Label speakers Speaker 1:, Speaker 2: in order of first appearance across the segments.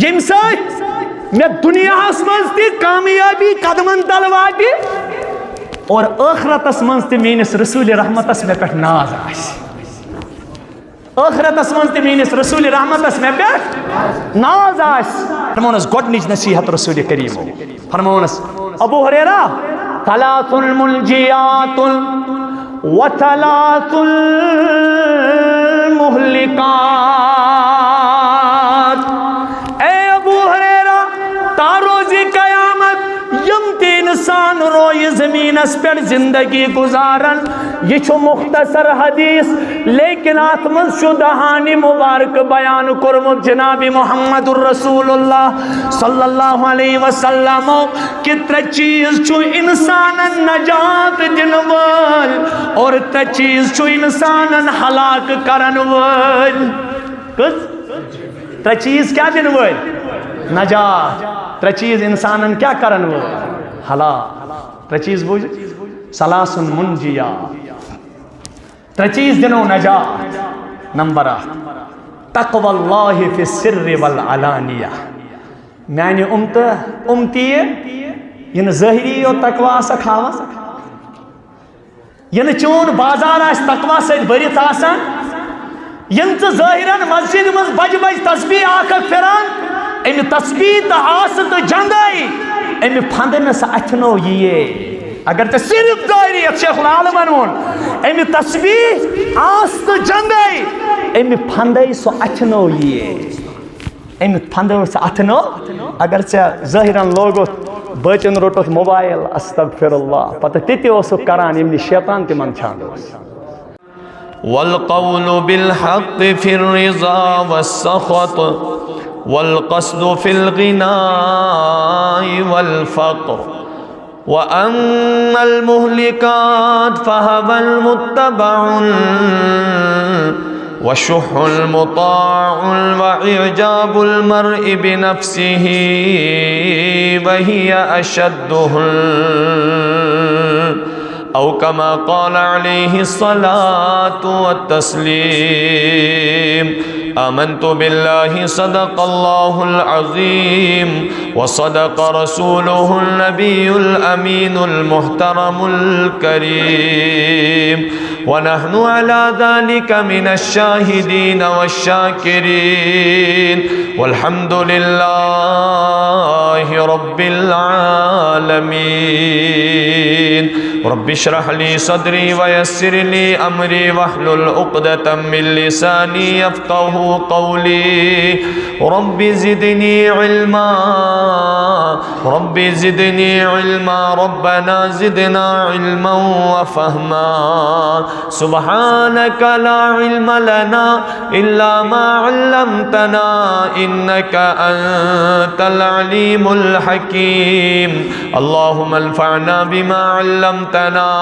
Speaker 1: M سات میں دنیا مز تہ کامیابی قدمن تل واٹہ اور آخرتس مز تہ میانس رسول رحمتس مے پہ ناز آس آخرتس مز تہ میانس رسول رحمتس مے پہ ناز آس فرمونس گۄڈنِچ نصیحت رسول کریمو فرمونس ابو ہریرہ ثلاث منجیات وثلاث مہلکات اے ابو ہریرہ تا روز قیامت یم تی انسان روی زمینس پر زندگی گزارن یہ چھو مختصر حدیث لیکن آت من شو دہانی مبارک بیان کرمت جناب محمد الرسول اللہ صلی اللہ علیہ وسلم کہ تر چیز چھو انسان نجات دن وال اور تر چیز چھو انسان ہلاک کرن وال کس تر چیز کیا دن وال نجات تر چیز انسان کیا کرن وال ہلاک تر چیز بوجھ ثلاث منجیہ تر چیز دنو نجات نمبر تقوی اللہ فی السر والعلانیہ میانی امتی ین ظاہری اور تقوی سکھاوا ین چون بازار آس تقوی سے برت آسان ین تو ظاہران مسجد مز بج بج تسبیح آکھ پھران ام تسبیح تا آس تو جنگائی ام پھندن سا اتنو یہ اگر تو صرف ظاہری شیخ العالمن وون ام تسبیح آس تو جنگائی ام پھندائی سو اتنو یہ ام پھندو سا اتنو اگر سے ظاہران لوگو بچن روٹوت موبائل استغفر اللہ پتہ تیتی اوسو کران امنی شیطان تی من چھاندوس
Speaker 2: والقول بالحق في الرضا والسخط والقصد في الغناء والفقر وأما المهلكات فهوى المتبع والشح المطاع وإعجاب المرء بنفسه وهي أشده أو كما قال عليه الصلاة والتسليم آمنت بالله صدق الله العظيم وصدق رسوله النبي الأمين المحترم الكريم ونحن على ذلك من الشاهدين والشاكرين والحمد لله رب العالمين رب اشرح لي صدري ويسر لي أمري واحلل عقدة من لساني يفقهوا قولي رب زدني علما رب زدني علما ربنا زدنا علما وفهما سبحانك لا علم لنا إلا ما علمتنا إنك أنت العليم الحكيم اللهم انفعنا بما علمتنا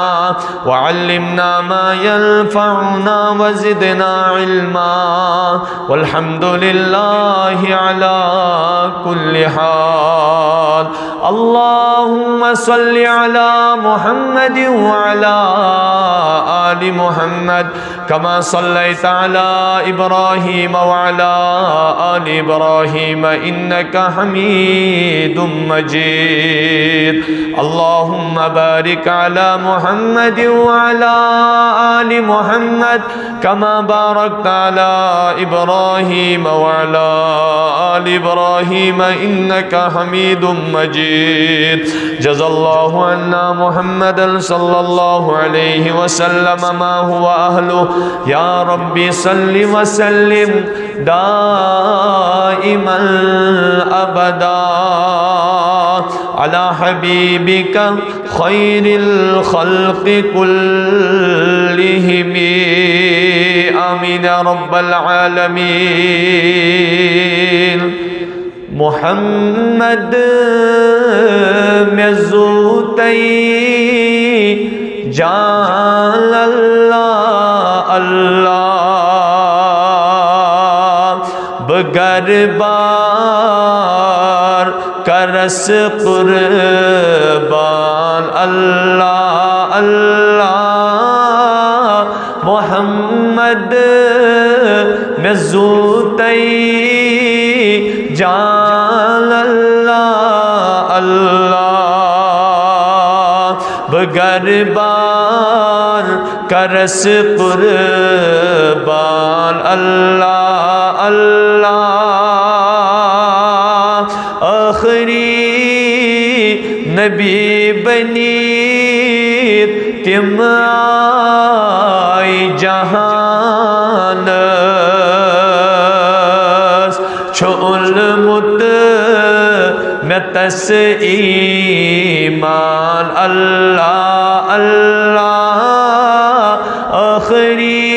Speaker 2: وعلمنا ما ينفعنا وزدنا علما والحمد لله على كل حال اللهم صل على محمد وعلى آل محمد كما صليت على إبراهيم وعلى آل إبراهيم إنك حميد مجيد اللهم بارك على محمد وعلى آل محمد كما باركت على إبراهيم وعلى آل إبراهيم إنك حميد مجيد جزا الله عنا محمدا صلى الله عليه وسلم ما هو أهله يا ربي صل وسلم دائما أبدا على حبيبك خير الخلق كلهم آمين يا رب العالمين محمد مزوتی جان اللہ اللہ بگر بار کرس قربان اللہ اللہ محمد مزوتی جان کرس قربان اللہ اللہ آخری نبی بنیت تم آئی جہانس چھو علمت میں تس ایمان اللہ اللہ آخری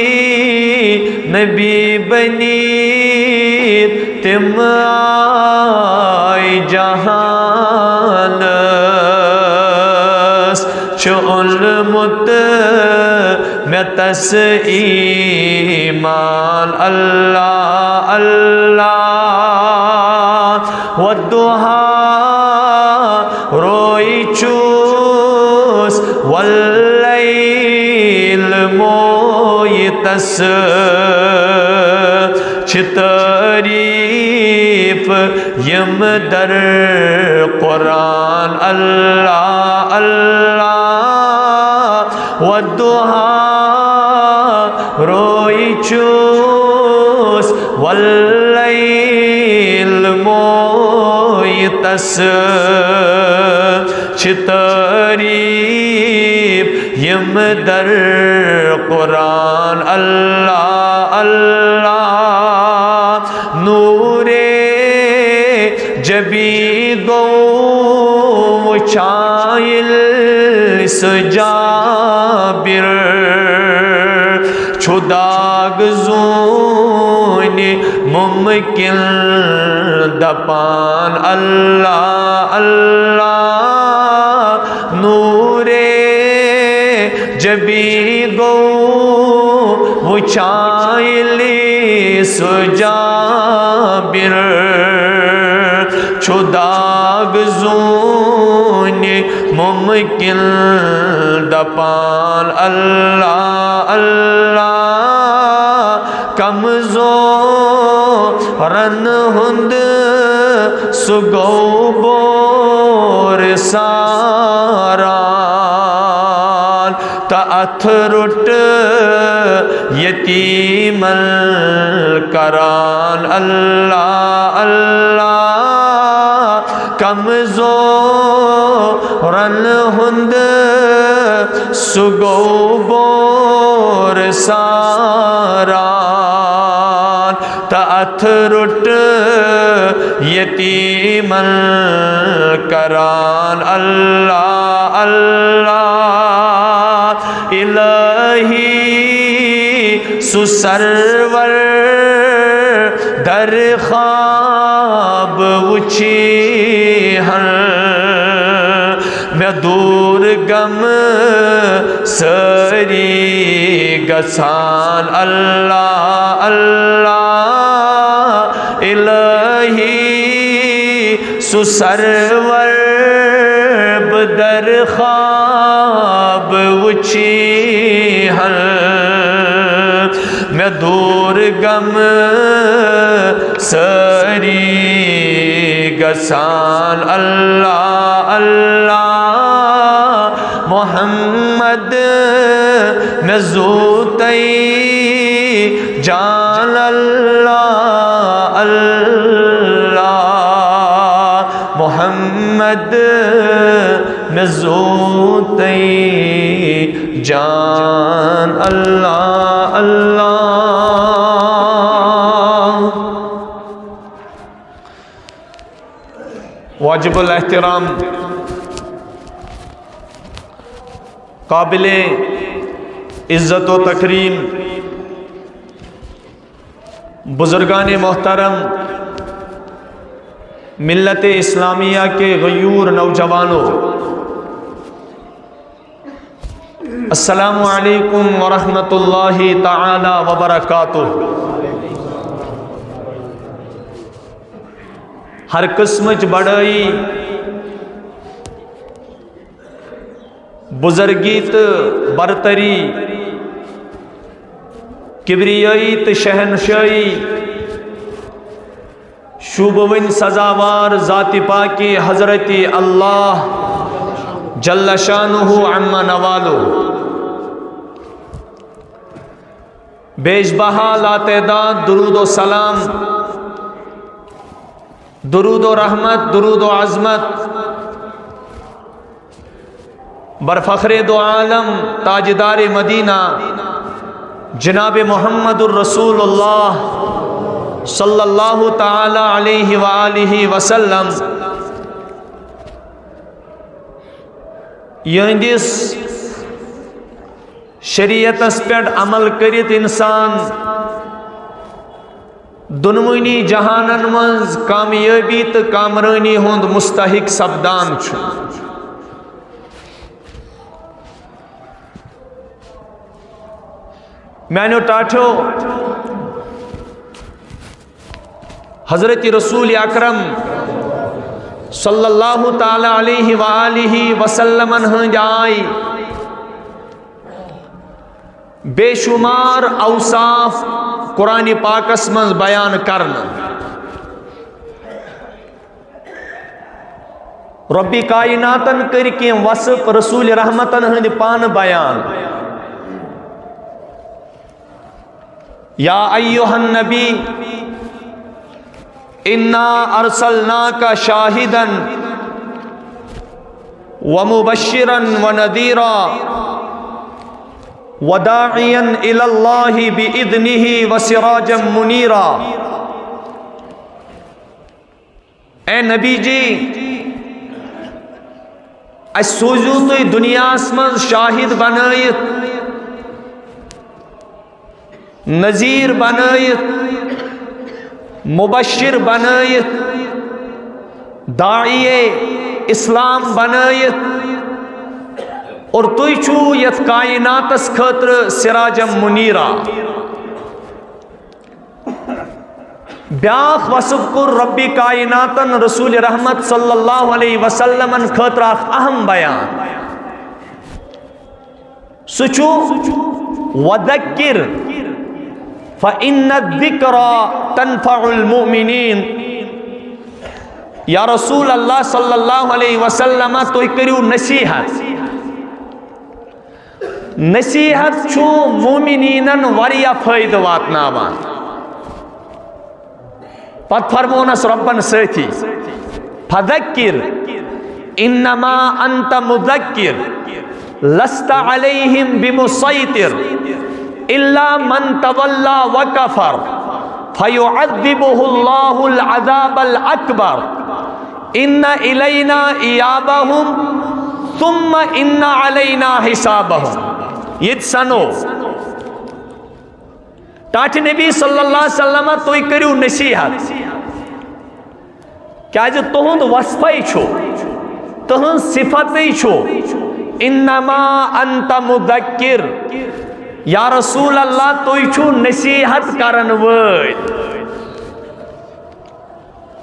Speaker 2: نبی بنیت تم آئی جہانس چھو علمت میں تس ایمان اللہ اللہ والدہا روئی چوس واللیل موئی تس چھ تعریف یم در قرآن اللہ اللہ والدہا روئی چوس واللیل موئی تس چھ تعریف یم در قرآن اللہ اللہ نور جبی گو چائل سجابر چھداگ زون ممکن دپان اللہ اللہ نور جبی گو وچائل سجابر چھداگ زون ممکن دپان اللہ اللہ کمزورن ہند سگو بور ساران تا اتھرٹ یتیمن کران اللہ اللہ کمزورن ہند سگو بور ساران تا اتھرٹ یتیمن کران اللہ اللہ الہی سسرور در خواب وچی ہن میں دور گم سری گسان اللہ اللہ الہی سسرور بدر خواب وچی ہن میں دور گم سری گسان اللہ اللہ محمد میں زوتی جان اللہ اللہ محمد میں زوتی جان اللہ اللہ واجب الاحترام قابل عزت و تکریم بزرگان محترم ملت اسلامیہ کے غیور نوجوانوں السلام علیکم ورحمۃ اللہ تعالی وبرکاتہ۔ ہر قسمچ بڑائی بزرگی تو برتری کبریائی تو شہنشائی شوبون سزاوار ذات پاکی حضرت اللہ جل شانہ عما نوالو۔ بیش بہا لاتعداد درود و سلام، درود و رحمت، درود و عظمت برفخر دو عالم تاجدار مدینہ جناب محمد الرسول اللہ صلی اللہ تعالی علیہ وآلہ وسلم یہندس شریعتس پہ عمل کرت انسان دنوینی جہانن منز کامیابی تو کامرانی ہند مستحق سپدان چھُ۔ میانو ٹاٹھو حضرت رسول اکرم صلی اللہ تعالی علیہ وآلہ وسلم ہند آئی بے شمار اوصاف قرآن پاکس من بیان کرنا۔ ربی کائناتن کر کی وصف رسول رحمتن ہند پان بیان۔ یا ایہا النبی انا ارسلناک شاہدا ومبشرا ونذیرا وداعیا الی اللہ باذنہ وسراجا منیرا۔ اے نبی جی اس سوزو تو دنیا من شاہد بنائیت، نذیر بنائیت، مبشر بنائیت، داعیے اسلام بنائیت، اور توی چھو یت کائناتس خطر سراجم منیرا۔ بیاخ وصف کر ربی کائناتن رسول رحمت صلی اللہ علیہ وسلم خطر اہم بیان۔ سچو وذکر فإن الذکرى تنفع المؤمنین۔ یا رسول اللہ صلی اللہ علیہ وسلم تو کریو نصیحت۔ نصیحت چھو مومنینن وریا فائدہ واتناوان۔ پت فرمونس ربن سیتھی فذکر انما انت مذکر لست علیہم بمسیطر الا من تولا وکفر فیعذبہ اللہ العذاب الاکبر ان الینا ایابہم ثم ان علینا حسابہم۔ یہ سنو ٹاٹھ نبی صلی اللہ علیہ وسلم تو کریو نصیحت، کیا جو تہند وصفی چھو، تہند صفتی چھو، انما انت مذکر۔ یا رسول اللہ تو چھو نصیحت کرن وید،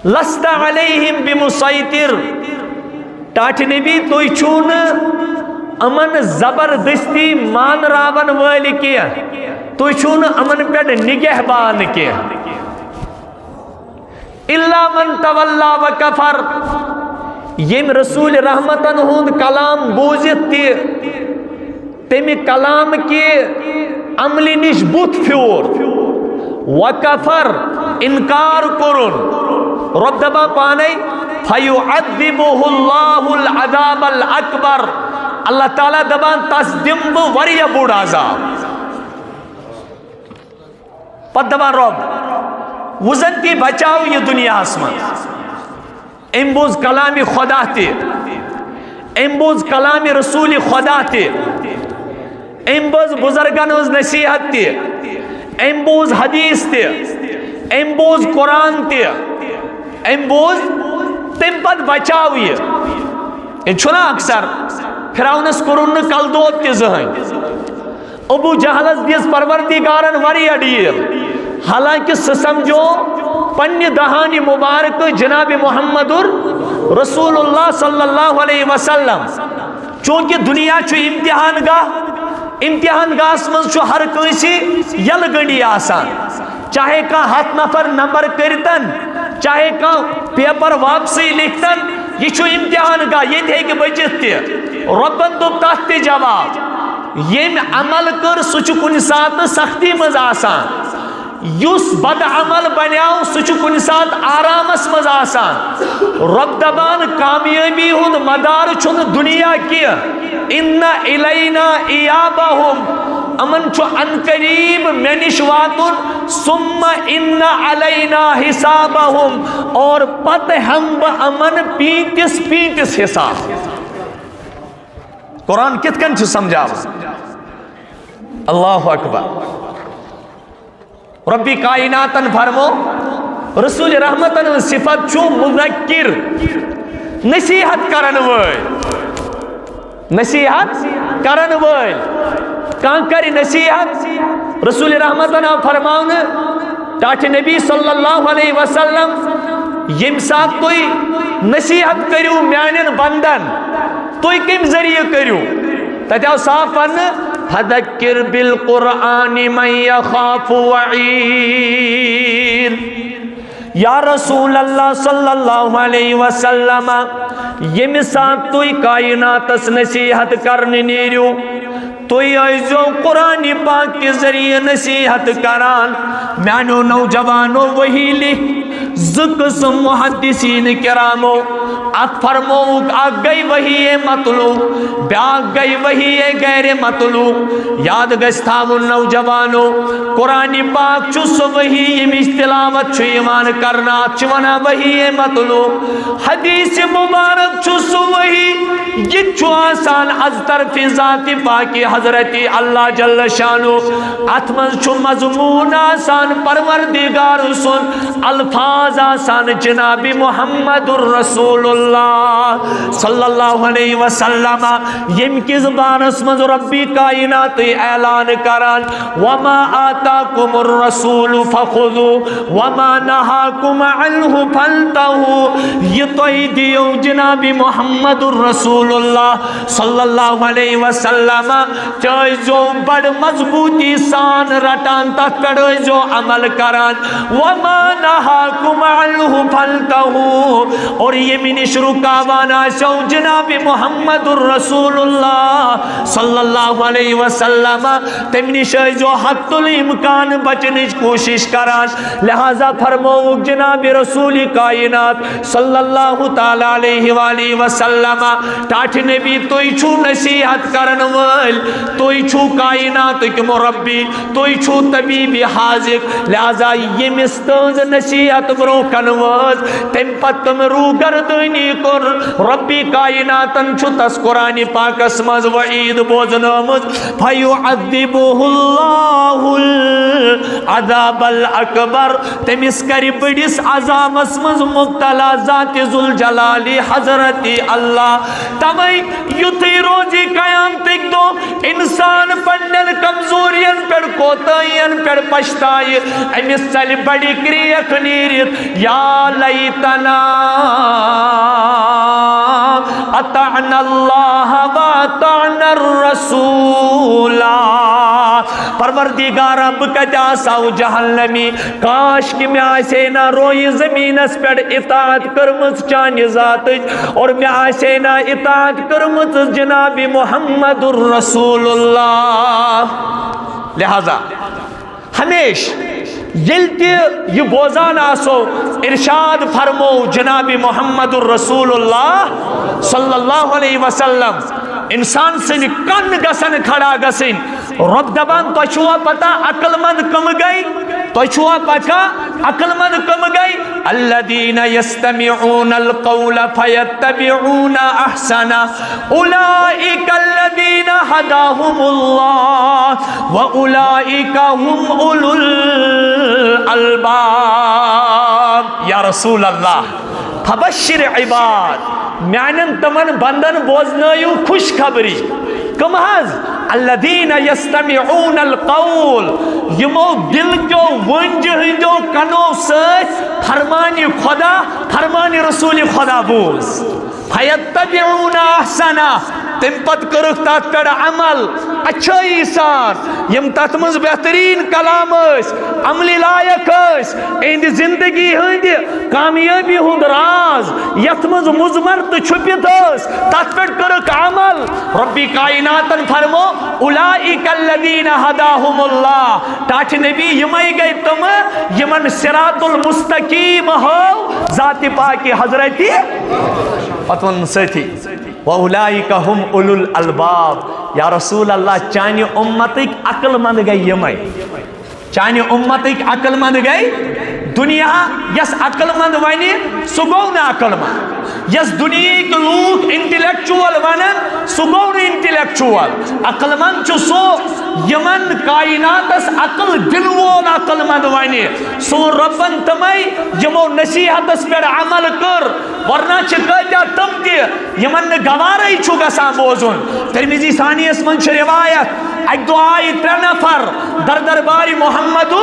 Speaker 2: لست علیہم بمسیطر۔ ٹاٹھ نبی تو چھو امن زبردستی مان راون والی کیا، تو چھو امن پیٹ نگہبان کیا۔ الا من تولا وکفر، یم رسول رحمتن ہند کلام بوزت تی تمی کلام کی عملی نش بت پھیور وکفر انکار کرن، رب دبا پانے فیعذبہ اللہ العذاب الاکبر، اللہ تعالیٰ دبان تس دم وریا بوڑ عذاب۔ پت دبان رب وزن تی بچاؤ یہ دنیا اسمان، ام بوز کلام خدا تی، ام بوز کلام رسول خدا تی، ام بوز بزرگان از نصیحت تی، ام بوز حدیث تی، ام بوز قرآن تی، ام بوز تم پت بچاؤ یہ۔ ان چھنا اکثر پھراؤنس کرن کل دود تی زہن، ابو جہلس دیس پروردگارن وریا ڈیل، حالانکہ سمجھو پنی دہانی مبارک جناب محمد رسول اللہ صلی اللہ علیہ وسلم، چونکہ دنیا چھو امتحان گاہ، امتحان گاہ من چھو ہر کنسی یل گنڈی آسان، چاہے کا ہاتھ نفر نمبر کرتن، چاہے کا پیپر واپسی لکھتن، یہ چھو امتحان گاہ، یہ تھے کہ بچت تی ربن دو تحت جواب یم عمل کر سہ کن سات سختی مز آسان یس بد عمل بنیاو سہ کن سات آرامس مز آسان رب دبان کامیابی ہند مدار چھن دنیا کی ان الینا ایابہم امن چھو ان قریب میں نش واتن ثم ان علینا حسابہم اور پتہ ہم با امن پیتس حساب قرآن کت کن چھ سمجھاو اللہ اکبر ربی کائناتن فرمو رسول رحمتن صفت چھو مذکر نصیحت کرن وائل کان کری نصیحت رسول رحمتن فرماؤن ٹاٹھ نبی صلی اللہ علیہ وسلم یم ساتھ توی نصیحت کریو میانن بندن توی کم ذریعہ کریو تتیاو صاف ون فذکر بالقرآن من یخاف وعید یا رسول اللہ صلی اللہ علیہ وسلم یم ساتھ توی کائناتس نصیحت کرن نیریو توی ایزو قرآن پاک کے ذریعے نصیحت کران میانو نوجوانو وہی لکھ قسم محدثین کرامو ات فرموک اک گئی وہی مطلوب بیاک گئی وہی غیر مطلوب یاد گستاون نوجوانو قرآن پاک چس وہی یم تلاوت ایمان کرنا چونا وہی مطلوب حدیث مبارک چس وہی یہ چھو آسان از طرف ذات پاکی حضرت اللہ جل شانو اتمن چھو مضمون آسان پروردگار سن الفاظ آسان جناب محمد الرسول اللہ صلی اللہ علیہ وسلم یم کس بارس مز ربی کائنات اعلان کران وما آتاکم الرسول فخذوا وما نہاکم عنہ فانتہوا یہ تو دیو جناب محمد الرسول اللہ صلی اللہ علیہ وسلم چاہے جو بڑ مضبوطی سان رٹان تک پڑھو جو عمل کران وما نہاکم عنہ فانتہوا اور یہ من شروع کاوانا شو جناب محمد الرسول اللہ صلی اللہ علیہ وسلم تمنی شاہ جو حد الامکان بچنے کوشش کران لہذا فرمو جناب رسول کائنات صلی اللہ تعالی علیہ وآلہ وسلم ٹاٹھ نبی توی چھو نصیحت کرن وال توی چھو کائنات کی مربی توی چھو طبیب حاضق لہذا یہ مستوز نصیحت برو کنواز تم پتم رو گردنی کر ربی کائناتن چھو تس قرآن پاک اسمز وعید بوزنامز فیعذبوہ اللہ العذاب الاکبر تمس کری بڑیس عذاب اسمز مبتلا ذات ذوالجلال حضرت اللہ تمہیں یوتھی روزی قیام تک دو انسان پنڈل کمزورین پر کوتائین پر پشتائی امس چل بڑی کریک نیریت یا لیتنا اطعنا اللہ و اطعنا الرسول پروردگار اب کجا ساو جہنمی کاش کی میں آسے نہ روئی زمین اس پر اطاعت کرمز چانی ذات اور میں آسے نہ اطاعت کرمز جناب محمد الرسول اللہ لہذا ہمیش یلتی یہ بوزان آسو ارشاد فرمو جناب محمد الرسول اللہ صلی اللہ علیہ وسلم انسان سے کن گسن کھڑا گسن رب دبان تو چھوا پتا عقل مند کم گئی تو چھوا پتا عقل مند کم گئی الذین یستمعون القول فیتبعون احسن اولئک الذین هداهم اللہ واولئک هم اولو الالباب یا رسول اللہ فبشر عباد میانن تمن بندن بوزنائیو خوش خبری کم حض الذین یستمعون القول یمو دل جو ونج ہندو کنو سچ فرمانی خدا فرمانی رسول خدا بوز فیتبعون احسنا تم پت کرک تات پر عمل اچھائی سان یم تات مز بہترین کلام اس عملی لائق اس اند زندگی ہند کامیابی ہند راز
Speaker 1: یت مز مزمر تو چھپت تت پہ کرک عمل ربی کائناتن فرمو اولئک الذین ہداہم اللہ ٹاٹھ نبی یمائی گئی تم یمن صراط المستقیم ہو ذات پاکی حضرتی فتون سیتھی وَأُولَئِكَ هُمْ أُولُو الْأَلْبَابِ یا رسول اللہ چانی امتک عقل مند گئی یمائی چانی امتک عقل مند گئی دنیا یس عقل مند ونی سو گو نا عقل مند یس دنیا کے لوگ انٹلیکچوال ونن سو گو نا انٹلیکچوال عقل مند چو سو یمن کائنات اس عقل دلوون عقل مند ونی سو ربن تمائی یمو نصیحت اس پر عمل کر ورنہ چکا تم کی یمن گوارئی چھو گسان بوزن ترمیزی ثانی اس منش روایت ایک دعائی تر نفر در درباری محمد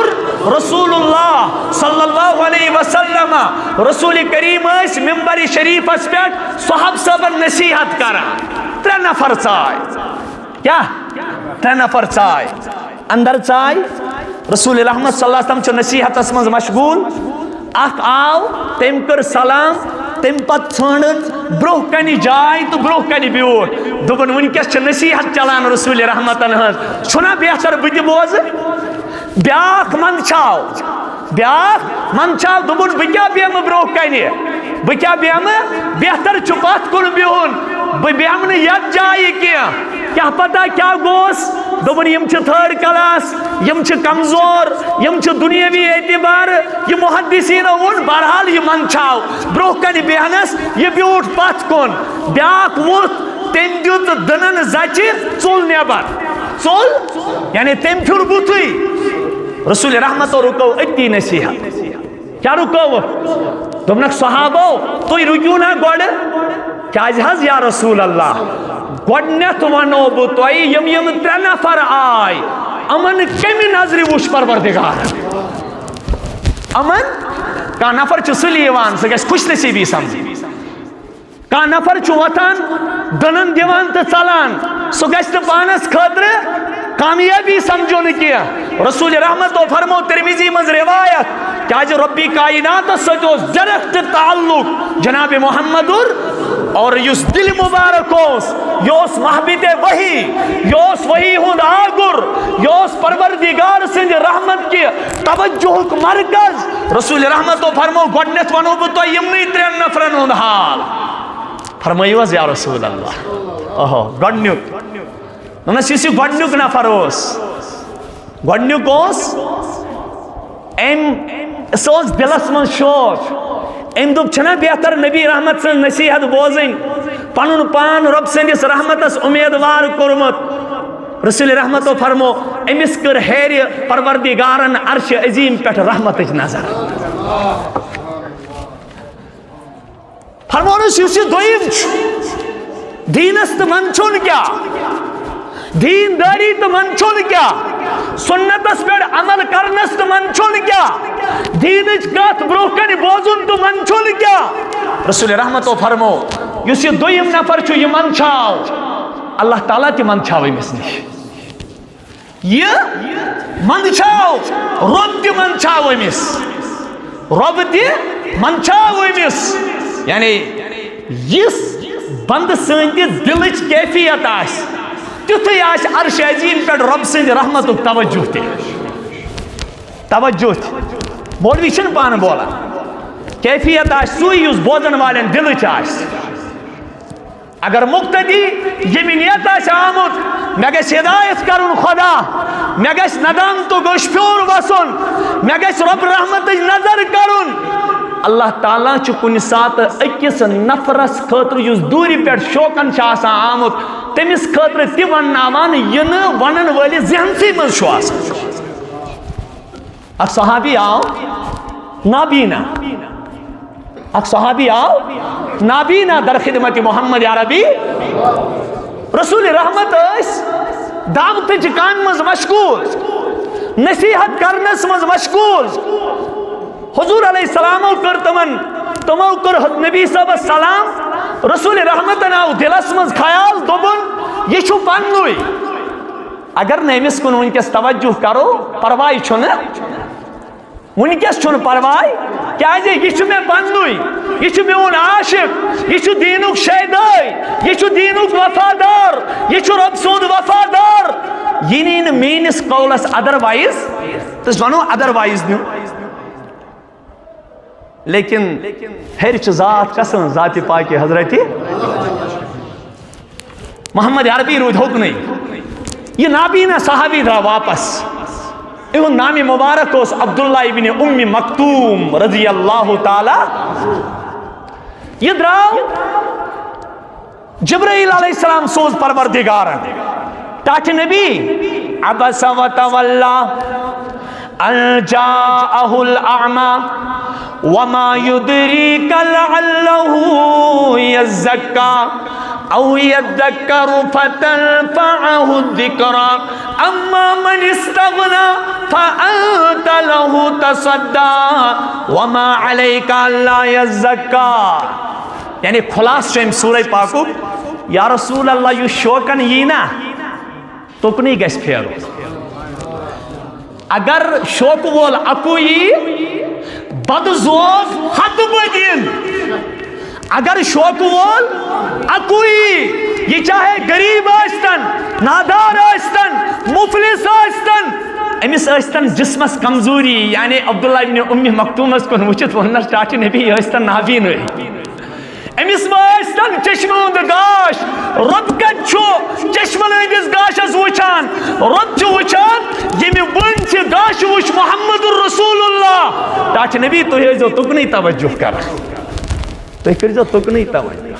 Speaker 1: رسول اللہ صلی اللہ علیہ وسلم رسول کریم اس ممبر شریف اس پر صحب صبر نصیحت کرا تر نفر چائے کیا تر نفر چائے اندر چائے رسول رحمت صلی اللہ علیہ وسلم چو نصیحت اس میں مشغول اخ آو تم کر سلام تم پت ژھانڈن برو کنی جائے تو برو کنی بیوٹ دبن ونکس چھ نصیحت چلان رسول رحمتن ہز چھنا بہتر بد بوز بیاکھ من چھاو دبن بکیا بیم برو کنی بکیا بیم بہتر چھ پت کن بیون بیم نے یت جائے کیا پتہ کیا گوس دبن یم چھ تھرڈ کلاس یم چھ کمزور یم چھ دنیاوی اعتبار یہ محدثین ون بہرحال یہ من چھاو برو کنی بیہنس یہ بیوٹ پت کن بیاکھ ووت تم دیت دنن زچہ ژول نیبر ژول یعنی تم پھر بوتھے رسول رحمت رکو اتی نصیحت کیا رکو دمنک صحابو تو رکیو نا گوڑ کیا حض یا رسول اللہ گوڑنیت ونو بتوئی یم تر نفر آئی امن کمی نظری وش پروردگار امن کا نفر چھ سلیوان سگیس خوش نصیبی سمجھی کا نفر چھ وطن دنن دیوان تا چلان سگیس پانس خطر کامیابی سمجھو نکیا رسول رحمت و فرمو ترمیزی مز روایت کیا جو ربی کائنات سجو زرخت تعلق جناب محمد اور یس دل مبارک یوس محبت وحی یوس وحی ہند آگر یوس پروردگار سنج رحمت کی توجہ مرکز رسول رحمت و فرمو گوڑنیت ونو بتو یمنی ترین نفرن ہند حال فرمائیوز یا رسول اللہ گوڑنیت نمنا سیسی گوڑنیت نفر گوڑنیت سوز دلس من شوق ام دب چھنا بہتر نبی رحمت سن نصیحت بوزن پنن پان رب سندس رحمتس امیدوار کورمت رسول رحمت و فرمو امس کر ہیر پروردگارن عرش عظیم پہ رحمت نظر فرمو نسی دویم دینس تو منچون کیا دین داری تو منچون کیا سنتس پر عمل کرنس تو منچون کیا دینج کات بروکن بوزن تو منچون کیا رسول رحمت و فرمو یسی دویم نفر چو یہ منچاو اللہ تعالیٰ تی منچاو امس نش یہ منچاو رب تی منچاو امس رب تی منچاو امس یعنی اس بند سنتی دلچ کیفیت آس تیتھے آس عرش عظیم پر رب سند رحمت توجہ تے توجہ تے مولوی چھن پان بولا کیفیت آس سوئی اس بوزن والن دلچ آس اگر مقتدی یمینیت آس آمد میں گیس ہدایت کرن خدا میں گیس ندام تو گوش پیور وسن میں گیس رب رحمت نظر کرن اللہ تعالیٰ چھ کنی سات اکیس نفرس خطر یس دوری پر شوکن چاسا آمد تمس خطر تی ونناوان ین ونن والی ذہنسی من شو آسا اک صحابی آو نابینا اک صحابی آو نابینا در خدمت محمد عربی رسول رحمت اس دعوت چکان مز مشغول نصیحت کرنس مز مشغول حضور علیہ السلام کر تمو کر نبی صاحب السلام رسول رحمت ناو دلس مز خیال دوبن یہ چھو پنوئی اگر نمس کن ونکس توجہ کرو پروائی چھو ونکس چھن پرواے کیازِ یہ چھُ مےٚ پننُے یہ چھُ میون عاشق یہ چھُ دیٖنُک شیداے یہ چھُ دیٖنُک وفادار یہ چھُ رب سُنٛد وفادار یہ نی نہٕ میٲنِس قولس ادروائز تو أسۍ ونو ادروائز نیُن لیکن ہیٚرِ چھِ ذات کسن ذاتِ پاکہِ حضرتِ محمد عربی روٗدۍ ہوٚکنُے یہ نابینا صحابی درٛاو واپس اِہُنٛد نامِ مبارک اوس عبداللہ ابن ام مکتوم رضی اللہ تعالی یہ درٛاو جبرائیل علیہ السلام سوز پروردگارن ٹاٹھ نبی عبس وتولی ان جاءہ الاعمى وما يدريك لعله يزكى او يذكر فتنفعه الذكرى اما من استغنى فانت له تصدى وما عليك الا يزكى یعنی خلاص چھُ أمۍ سورہ پاکُک یا رسول اللہ یُس شوقن یی نا تُکنُے گژھِ پھیرُن اگر شوق وول اکو یی بد زوز ہتھ بدین اگر شوق وول اکو یی یہ چاہے غریب آستن نادار آستن مفلس آستن امس آستن جسمس کمزوری یعنی عبداللہ ابن ام مکتومس کن وچت ونس ٹاٹھ نبی آستن نابینے امس آستن چشمہ ہند گاش رب کت چھو چشمہ ہندس گاشس وچان رب چھ وچان یمہ بن چھ گاش وچ محمد الرسول اللہ ٹاٹھ نبی تُہۍ ٲسۍزیو تُکنُے توجہ کران تُہۍ کٔرۍزیو تُکنُے توجہ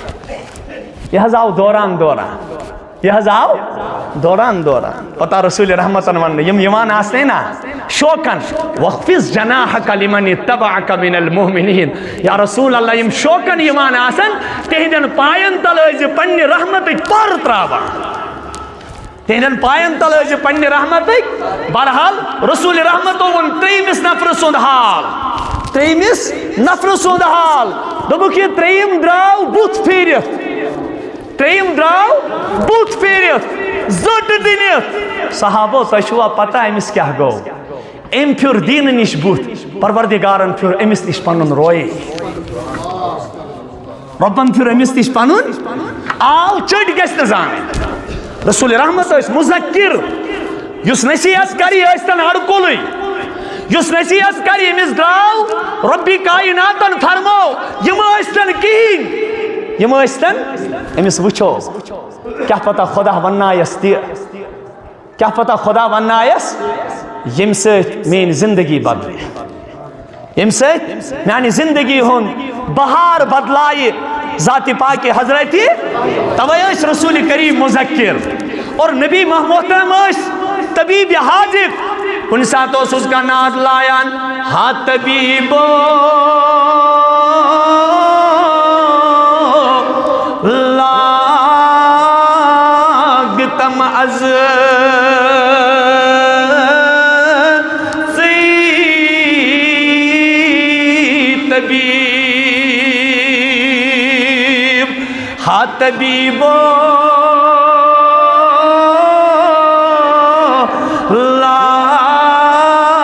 Speaker 1: یہ حظ آو دوران دوران یہ حظ آو دوران دوران پتہ رسول رحمتن ون یم یوان آسنے نا شوقن وخفض جناحک لمن اتبعک من المؤمنین یا رسول اللہ یم شوقن یوان آسن تہندن پاین تل ٲسۍ پننہِ رحمتٕکۍ پر تراوان تہندن پاین تل ٲسۍ پننہِ رحمتٕکۍ بہرحال رسول رحمتو وون ترٛیٚیمِس نفرٕ سُنٛد حال ترٛیٚیمِس نفرٕ سُنٛد حال دوٚپُکھ یہِ ترٛیٚیِم درٛاو بُتھ پھیٖرِتھ ترٛیٚیِم درٛاو بُتھ پھیٖرِتھ زٔٹ دِنِتھ صحابو تۄہہِ چھُوا پتہ أمِس کیٛاہ گوٚو أمۍ پھیُر دیٖنہٕ نِش بُتھ پروردگارن پھیُر أمِس نِش پنُن رویے رۄبن پھیُر أمِس نِش پنُن آو چٔٹۍ گژھِ نہٕ زانٕنۍ رسول رحمت ٲسۍ مُذکِر یُس نصیحت کری ٲسۍتن ہر کُلُے یُس نصیحت کری أمِس درٛاو رۄبِ کایناتن فرمو یِم ٲسۍتن کِہیٖنۍ یم ٲسۍتن أمِس وٕچھو کیٛاہ پتہ خۄدا وننایس تہِ کیٛاہ پتہ خۄدا وننایس ییٚمہِ سۭتۍ میٲنۍ زندگی بدلہِ ییٚمہِ سۭتۍ میانہِ زندگی ہُنٛد بہار بدلایہِ ذاتِ پاکہِ حضرتِ توے ٲسۍ رسول کریم مُذکِر اور نبی محترم ٲسۍ طبیٖب حاذق کُنہِ ساتہٕ اوسُس کانٛہہ نعت لایان ہا طبیٖبو لاگتم از طبیب ہا طبیبو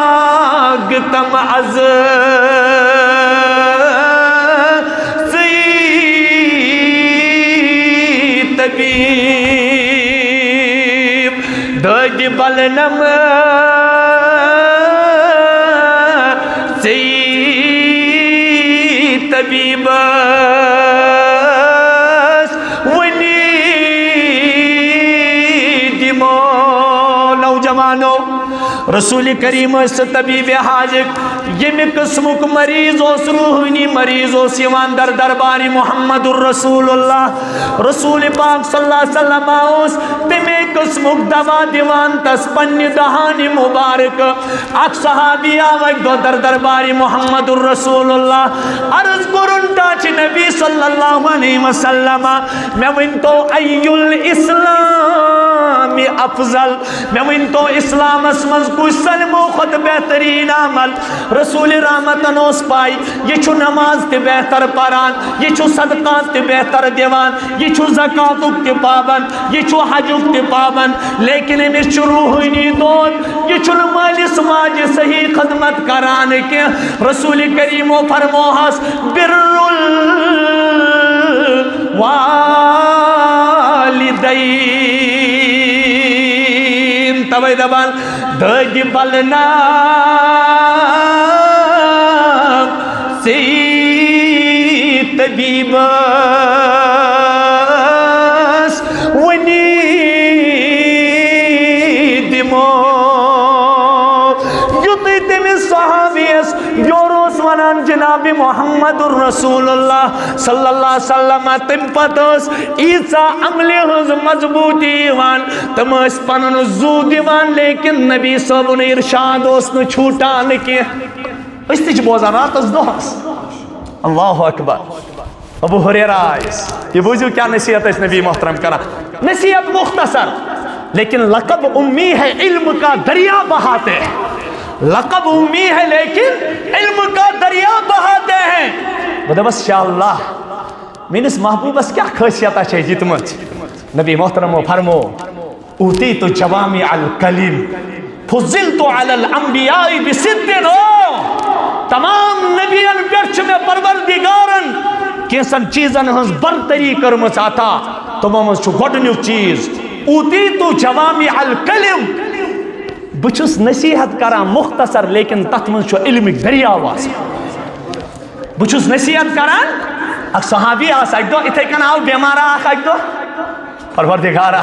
Speaker 1: لاگتم از طبیب دٔدِ بلنم طبیبس ونی دِمو نوجوانو رسول کریم ٲسۍ طبیٖب حاذق ییٚمہِ قٕسمُک مریض اوس روحٲنی مریض اوس یِوان در دربارِ محمد الرسول اللہ رسول پاک صلی اللہ علیہ وسلم اوس تَمے قٕسمُک دوا دِوان تس پننہِ دہانہِ مُبارک اکھ صحابی آو اکہِ دۄہ در دربارِ محمد الرسول اللہ عرض کوٚرُن ٹاٹھِ نبی صلی اللہ علیہ وسلم مےٚ ؤنۍتو اَیُّ الاسلام الاسلام افضل میں ون تو اسلام اسمز کو سلمو خود بہترین عمل رسول رحمتن اس پائی یہ چھو نماز تے بہتر پران یہ چھو صدقات تے بہتر دیوان یہ چھو زکاتک تے پابند یہ چھو حجک تے پابند لیکن امس چھو روحانی دود یہ چھو مالس ماج صحیح خدمت کران کے رسول کریم و فرموہس بر والدین توئی دبان دادی بلنا سی طبیبس ونی دمو یوتی تمی صحابیس یوروس ونان جناب محمد رسول اللہ صلی اللہ علیہ وسلم تم پتس ایسا عملی حض مضبوطی ایوان تم اس پنن زو دیوان لیکن نبی صاحب نے ارشاد اس نے چھوٹان کی اس تیچ بوزان رات اس دوہس اللہ اکبر ابو حریرہ آئیس یہ بوزیو کیا نصیحت اس نبی محترم کرا نصیحت مختصر لیکن لقب امی ہے علم کا دریا بہاتے لقب امی ہے لیکن علم کا دریا بہاتے ہیں بدا بس شاء اللہ مینس محبوب بس کیا خاصیت ہے جتمت نبی محترم و فرمو اوتیت جوامع الکلم فضلت علی الانبیاء بسدن تمام نبیان پیرچ میں پروردگارن کیسن چیزن ہنس برتری کرمچ آتا تمام اس چھو گھٹنیو چیز اوتیت جوامع الکلم بچس نصیحت کرا مختصر لیکن تتمن چھو علم دریا واس بچس نصیحت کرا اک صحابی آس اک دو اتھے کن آو بیمارا آخ اک دو پروردگارا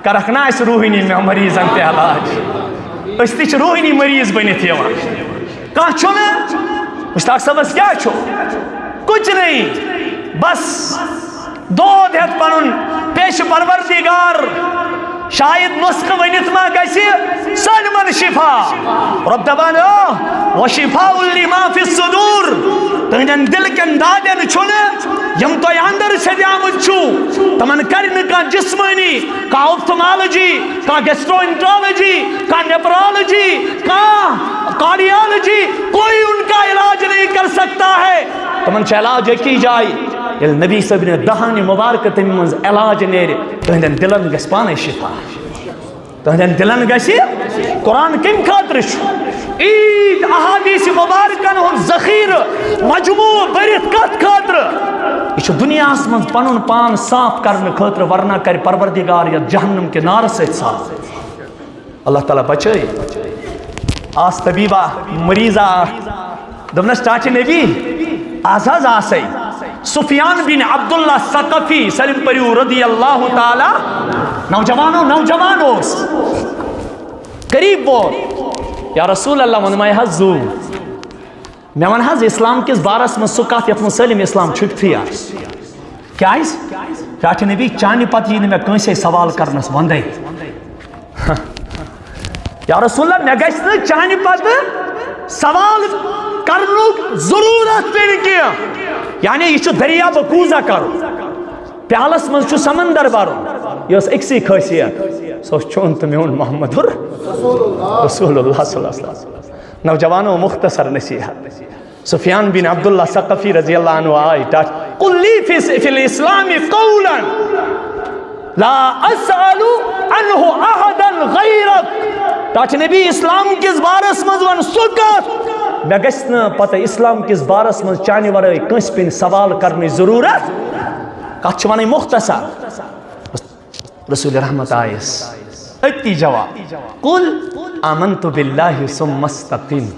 Speaker 1: کرکنا اس روحینی میں مریض انتے علاج اس تیچ روحینی مریض بنی تھی وہاں کہاں چھونے مشتاق سبس کیا چھو کچھ نہیں بس دو دہت پنن پیش پروردگار شاید نسخ ونیت ما گیسی سلمن شفا رب دبانو وشفاء لما فی الصدور تنجن دل کن دادن چھونے یم تو اندر سجامت چھو تمن کرن کا جسمانی کا آپتھمالوجی کا گیسٹرونٹرولوجی کا نیپرولوجی کا کارڈیالوجی کوئی ان کا علاج نہیں کر سکتا ہے تمن چھ علاج کی جائے یل نبی صاحب نے دہانی مبارک تمز علاج نیرے تہندن دلن گس پانے شفا تہندن دلن گسی قرآن کم خاطر چھو عید احادیث مبارکن ہن ذخیر مجموع برت کت خاطر یہ دنیا من پنن پان صاف کرنے خاطر ورنہ کر پروردگار یا جہنم کے نار سے صاف اللہ تعالیٰ بچے آس طبیبہ مریضہ دمنس چاچے نبی آزاز آسائی سفیان بن عبداللہ ثقفی سلم پریو رضی اللہ تعالی نوجوانوں قریب بول یا رسول اللہ ونمائی حضو میں ون حض اسلام کس بارس میں سکات یتن سلم اسلام چھکتی آس کیا آئیس چاچے نبی چانی پتی میں کنسے سوال کرنس وندے یا رسول اللہ میں گیسن چانی پتی سوال کرنوک ضرورت پین کیا یعنی یہ دریا بکوزہ کرو پیالس من چھو سمندر بارو یہ اس اکسی خاصیت سو چون تمیون محمد رسول اللہ صلی اللہ علیہ وسلم نوجوانوں مختصر نصیحت سفیان بن عبداللہ ثقفی رضی اللہ عنہ آئی قل لی فی الاسلام قولا لا اسأل عنہ احدا غیرک تاچ نبی اسلام کس بارس مزون سکت میں گسنا پتہ اسلام کس بارس مز چانی ورائے کنس پین سوال کرنے ضرورت کچھ وانی مختصر رسول رحمت آئیس اتی جواب قل آمنت باللہ ثم استقیم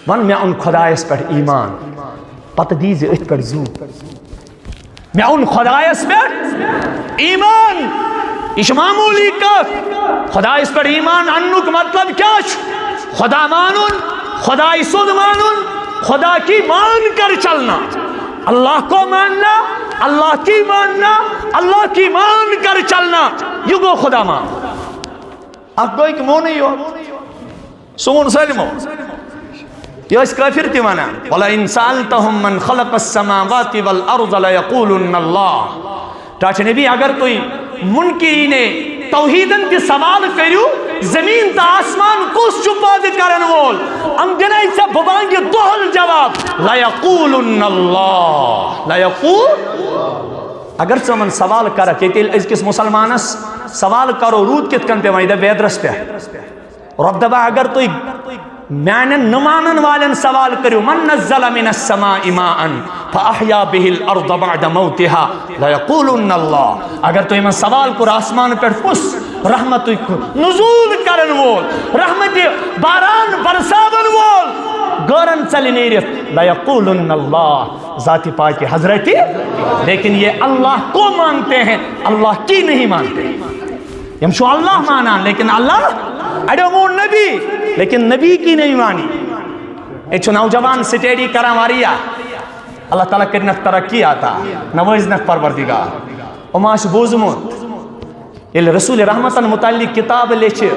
Speaker 1: ون میں ان خدایس پر ایمان پتہ دیزی ات پر زو میں ان خدایس پر ایمان اش معمولی کت خدایس پر ایمان انک مطلب کیا خدا مانن خدای سود مانن خدا کی مان کر چلنا اللہ کو ماننا اللہ کی ماننا اللہ کی مان کر چلنا یہ گو خدا مان اب کوئی کمو نہیں ہو سون سلمو یہ اس کافر تی مانا وَلَئِنْ سَأَلْتَهُمْ مَنْ خَلَقَ السَّمَاوَاتِ وَالْأَرْضَ لَيَقُولُنَّ اللَّهِ چاچے نبی اگر کوئی منکرین توحیدن کے سوال کریو زمین تا آسمان کس چپاد کرن وول ام دنائی سے ببانگی دوہل جواب لَيَقُولُنَّ اللَّهِ لَيَقُول اگر سے من سوال کرا کہ تیل اس کس مسلمانس سوال کرو رود کت کن پہ وائدہ بیدرس پہ رب دبا اگر تو میانن نمانن والن سوال کریو من نزل من السماء ماء فاحیا به الارض بعد موتها ليقولن الله اگر تو من سوال کر آسمان پر کس رحمت نزول کرن وول رحمت باران برسابن وول گورن چلی نیرت ليقولن الله ذاتی پاک حضرتی لیکن یہ اللہ کو مانتے ہیں اللہ کی نہیں مانتے ہم شو اللہ مانان لیکن اللہ اڈمون نبی لیکن نبی کی نہیں مانی ایچو نوجوان سٹیڈی کرا ماریا اللہ تعالیٰ کرنک ترقی آتا نوازنک پروردگار اماش بوزمت یہ رسول رحمتن متعلق کتاب لیچے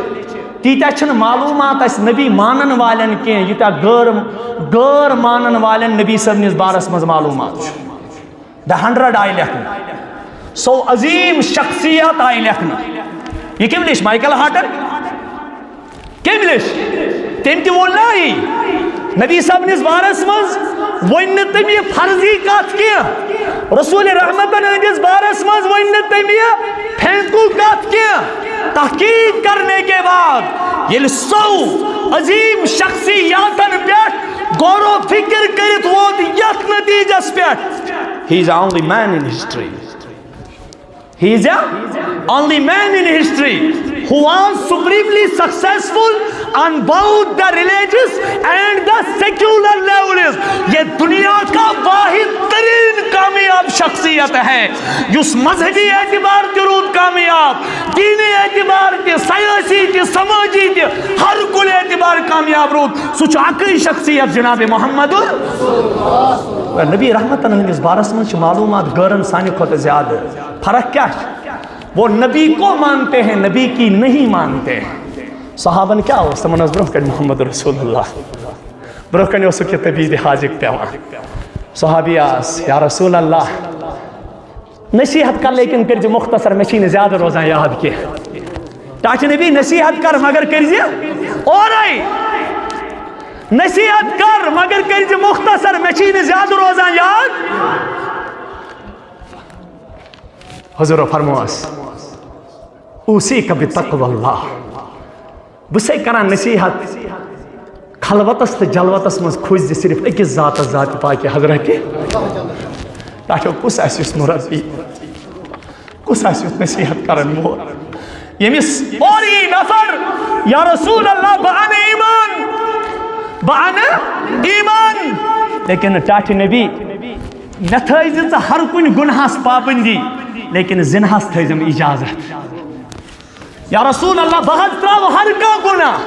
Speaker 1: تیتا چھن معلومات اس نبی مانن والن کے یتا غیر مانن والن نبی صاحب نس بارس مز معلومات دا 100 آئی لکھنا 100 عظیم شخصیت آئی لکھنا یہ کم لیش مائیکل ہارٹن کم لیش تم تی وول لائی نبی صاحب نس بارس مز ون تم یہ فرضی کات کیا رسول رحمتن ہندس بارس مز ون تم یہ پھینکو کات کیا تحقیق کرنے کے بعد یہ 100 عظیم شخصیاتن پیٹ غور و فکر کرت ووت یک نتیجس پیٹ he is the only man in history he is the only man in history who was supremely successful on both the religious and the secular levels یہ دنیا کا واحد ترین کامیاب شخصیت ہے جس مذہبی اعتبار کے رود کامیاب دینی اعتبار کے سیاسی کے سماجی کے ہر کل اعتبار کامیاب رود سچ عقلی شخصیت جناب محمد نبی رحمتن ہندس بارس من معلومات غیرن سانی کھوت زیادہ فرق کیا ہے وہ نبی کو مانتے ہیں نبی کی نہیں مانتے صحابن کیا ہو سمنس برہ کن محمد رسول اللہ برہ کن اسو کی طبیعی حاجک پیوان صحابی آس یا رسول اللہ نصیحت کر لیکن کر جو مختصر مچین زیادہ روزان یاد کی تاکہ نبی نصیحت کر مگر کر جو اور آئی نصیحت کر مگر کر جو مختصر مچین زیادہ روزان یاد حضور فرمواس اوصیک بتقوی اللہ بسے کران نصیحت خلوتس تو جلوتس مز کھوج دی صرف اکس ذات پاک حضرت کے تاکہ کس آسیس مربی کس آسیس نصیحت کرن مور یمس اور یہ نفر یا رسول اللہ بان ایمان لیکن ٹاٹھ نبی نہ تھائز ہر کن گناہس پابندی لیکن زنہس تھائزم اجازت یا رسول اللہ بحث تراو ہر کا گناہ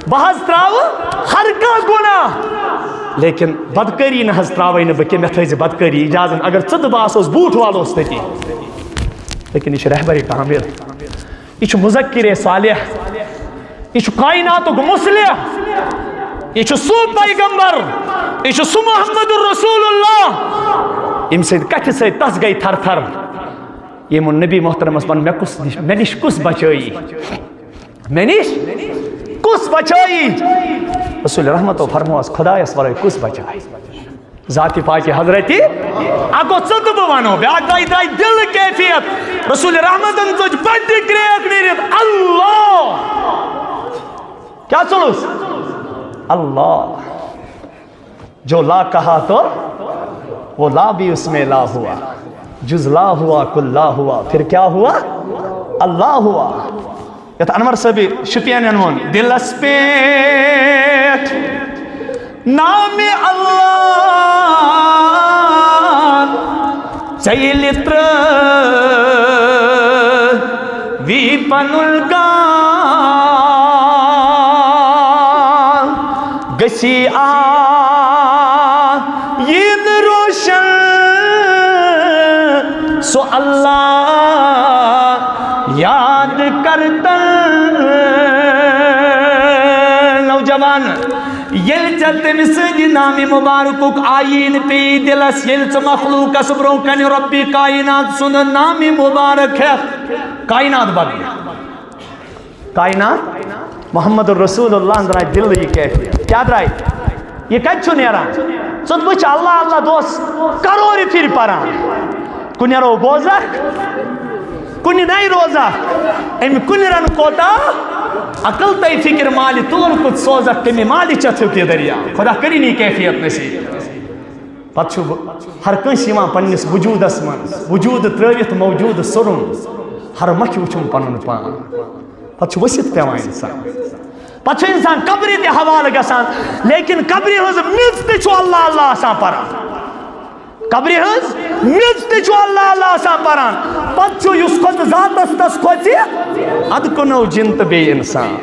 Speaker 1: بحث تراو ہر کا گناہ لیکن بدکری نہ حض تراوی نہ بکے میں تھائز بدکری اجازت اگر صد باس اس بوٹ والو ستی لیکن یہ رہبر کامل یہ مذکر صالح یہ کائنات کو مصلح یہ سو پیغمبر یہ سو محمد الرسول اللہ ام سے کٹ سے تس گئی تھر تھر یہ من نبی محترم اسمان میں نش کس بچائی میں نش کس بچائی رسول رحمت و فرمواس خدا اس ورائے کس بچائی ذاتی پاکی حضرتی اگو صدب وانو بیاک دائی دل کیفیت رسول رحمت انتوج بڑی کریت نیرت اللہ کیا چلوس اللہ جو لا کہا تو وہ لا بھی اس میں لا ہوا جز لا ہوا کل لا ہوا پھر کیا ہوا اللہ ہوا یہ انور صاحبی شپیان انمون دل اس پیٹ نام اللہ چیلتر وی پنلگا گسی ین روشن سو اللہ یاد کرتا نوجوان یل چل تمس سندی نام مبارک آئین پی دلس یل ث مخلوقس برو کن رب کائنات سند نام مبارک ہے کائنات بدل کائنات محمد الرسول اللہ درائے دل یہ کیفیت کیا درائے یہ کت نیران ثت وچ اللہ اللہ دوس کرور پھر پران کن رو بوزک کن نہیں روزہ ام کن رن کوتا عقل تی فکر مالی تول کت سوزک تمی مالی چتھو کی دریا خدا کری نی کیفیت نصیب پتہ ہر کنس یوان پننس وجودس من وجود ترٲوِتھ موجود سرم ہر مکھ وچھن پنن پان پتہ ؤسِتھ پیوان انسان پتہ انسان قبر تہ حوالہ گژھان لیکن قبر ہز میژ تہ چھُ اللہ اللہ آسان پران قبر ہز میژ تہ چھُ اللہ اللہ آسان پران پتہ چھُ یُس کھوت ذاتس تس کھوژِ اد کنو جن تہ بیٚیہِ انسان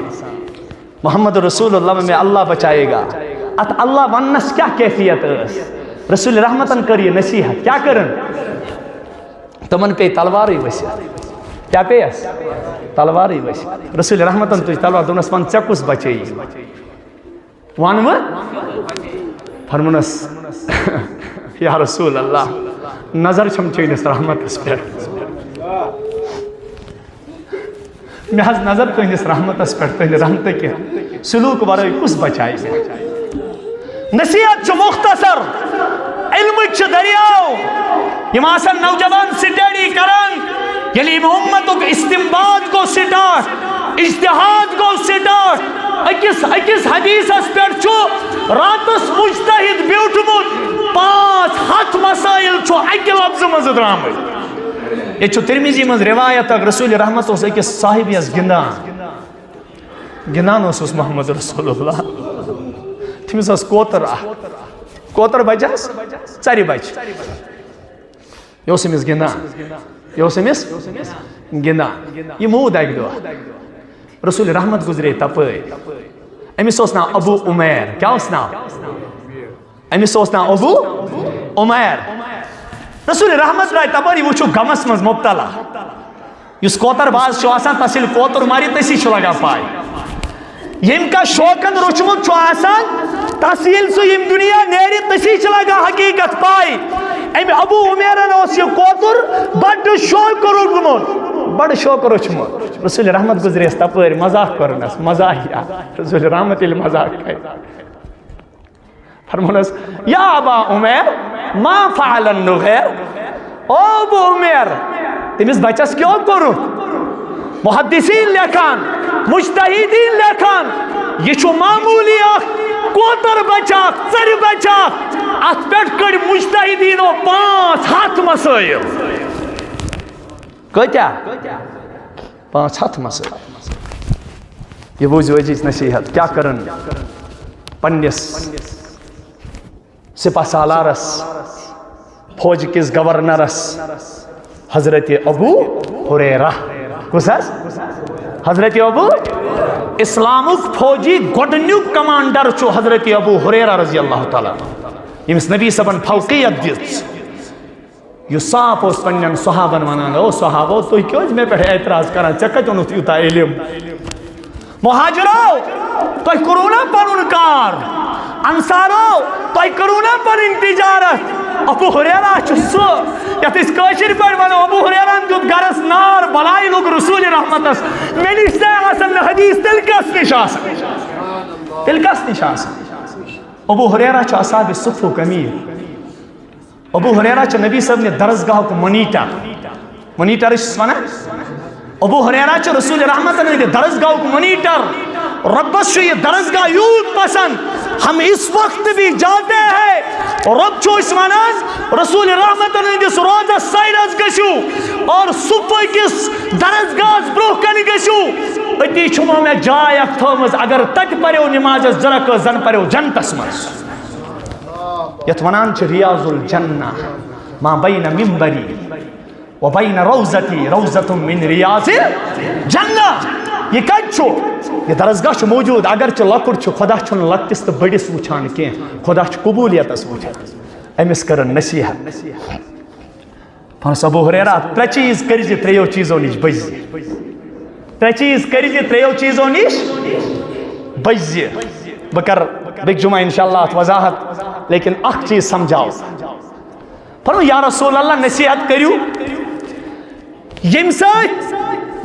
Speaker 1: محمد رسول اللہ میں اللہ بچائے گا ات اللہ ونس کیا کیفیت ٲس رسول رحمتن کر یہ نصیحت کیا کرن تمن پہ تلوار ؤسِتھ کیا پیس تلوار ؤسِتھ رسول رحمتن تُج تلوار دوٚپنس ون ژےٚ کُس بچٲیی ون فرمونس یا رسول اللہ نظر چھم چٲنِس رحمتس پٮ۪ٹھ مےٚ حظ نظر تُہنٛدِس رحمتس پٮ۪ٹھ تُہنٛدِ رحمتٕکہِ سلوٗک ورٲے کُس بچایہِ مےٚ نصیحت چھُ مختصر علمٕکۍ چھِ دریاو یِم آسن نوجوان سٹیڈی کران ییٚلہِ ییٚمہِ اُمتُک استمباد گوٚو سٹارٹ اجتہاد گوٚو سٹارٹ أکِس حدیثس پٮ۪ٹھ چھُ راتس مجتہد بیوٗٹھمُت 500 مسائل چھُ اکہِ لفظہٕ منٛز درٛامٕتۍ یہ چھُ ترمیزی منٛز روایت اکھ رسول رحمت اوس أکِس صاحبیس گِنٛدان اوسُس محمد رسول اللہ تٔمِس ٲس کوتر اکھ کوتر بچس ژرِ بچہِ یہِ اوس أمِس گِنٛدان یہِ موٗد اکہِ دۄہ رسول رحمت گُزرے تپٲرۍ أمِس اوس ناو ابو عمیر کیٛاہ اوس ناو أمِس اوس ناو ابو عمیر رسول رحمت راے تپٲرۍ یہِ وٕچھو غمس منٛز مبتلا یُس کوتر باز چھُ آسان تس ییٚلہِ کوتُر مارِ تٔسی چھُ لگان پاے ییٚمۍ کا شوقن روچمُت چھُ آسان تس ییٚلہِ سُہ ییٚمہِ دُنیا نیرِ تٔسی چھِ لگان حقیٖقت پاے أمۍ ابو عمیرن اوس یہِ کوتُر بڑٕ شوقہٕ روٚٹمُت بڑٕ شوقہٕ روچمُت رسول رحمت گُزریس تپٲرۍ مزاق کوٚرنس مزاحیا رسول رحمت ییٚلہِ مزاق کرِ فرمونس یا ابا عمیر ما فعل النغیر او ابو عمیر تمس بچس کیوں کوٚرُکھ محدثین لیکھان مجتہدین لیکھان یہ چھُ معمولی اکھ کوتر بچہ اکھ ژرِ بچہ اکھ اتھ پٮ۪ٹھ کٔڑۍ مجتہدیٖنو 500 مسائل کۭتیاہ 500 مسائل یہ بوٗزِو أزِچ نصیحت کیٛاہ کرن پننِس سپہ سالارس فوج کس گورنرس حضرت ابو ہریرہ کس حضرت ابو اسلامک فوجی گۄڈنیُک کمانڈر چھُ حضرت ابو ہریرہ رضی اللہ تعالیٰ ییٚمِس نبی صٲبن فوقیت دِژ یُس صاف اوس پننٮ۪ن صحابن ونان او صحابو تُہۍ کیٛاہ ٲسۍ مےٚ پٮ۪ٹھ اعتراض کران ژےٚ کتہِ اوٚنُتھ یوٗتاہ علم مہاجرو تۄہہِ کوٚروٕ نا پنُن کار انصارو تۄہہِ کٔروٕ نا پنٕنۍ تجارت ابو ہریرہ چھُ سُہ یتھ أسۍ کٲشِر پٲٹھۍ ونو ابو ہریرہن دیُت گرس نار بلاے لوٚگ رسول رحمتس مےٚ نِش تہِ آسن نہٕ حدیث تیٚلہِ کس نِش آسان ابو ہریرہ چھُ اصحابِ صفُک امیر ابو ہریرہ چھُ نبی صٲبنہِ درسگاہُک مونیٹر چھِس ونان ابو ہریرہ چھُ رسول رحمتن ہٕنٛدِ درسگاہُک مونیٹر ربس چھُ یہ درسگاہ یوٗت پسند ہم اس وقت بھی جاتے ہیں رب چھُ اَسہِ ونان رسول رحمتن ہٕنٛدِس روزس سایڈس گٔژھِو اور صُبحٲے کِس درسگاہس برونٛہہ کنہِ گٔژھِو أتی چھُمو مےٚ جاے اکھ تھٲومٕژ اگر تتہِ پریو نمازس 2 رکعت زن پریو جنتس منٛز یتھ ونان چھِ ریاض الجنہ ما بین منبری وبین روزتی روزۃ من ریاض الجنہ یہ کتہِ چھُ یہ درسگاہ چھُ موجود اگرچہ لۄکُٹ چھُ خدا چھُنہٕ لۄکٹِس تہٕ بٔڑِس وٕچھان کینٛہہ خدا چھُ قبوٗلیتس وٕچھان أمِس کٔرٕن نصیحت پانس ابو ہریرہ 3 چیٖز کٔرزِ 3 چیٖزو نِش بٔچزِ 3 چیٖز کٔرزِ 3 چیٖزو نِش بٔچزِ بہٕ کر بیک جمعہ انشاءاللہ وضاحت لیکن اخ چیز سمجھاؤ فرمو یا رسول اللہ نصیحت کریو یم ساتھ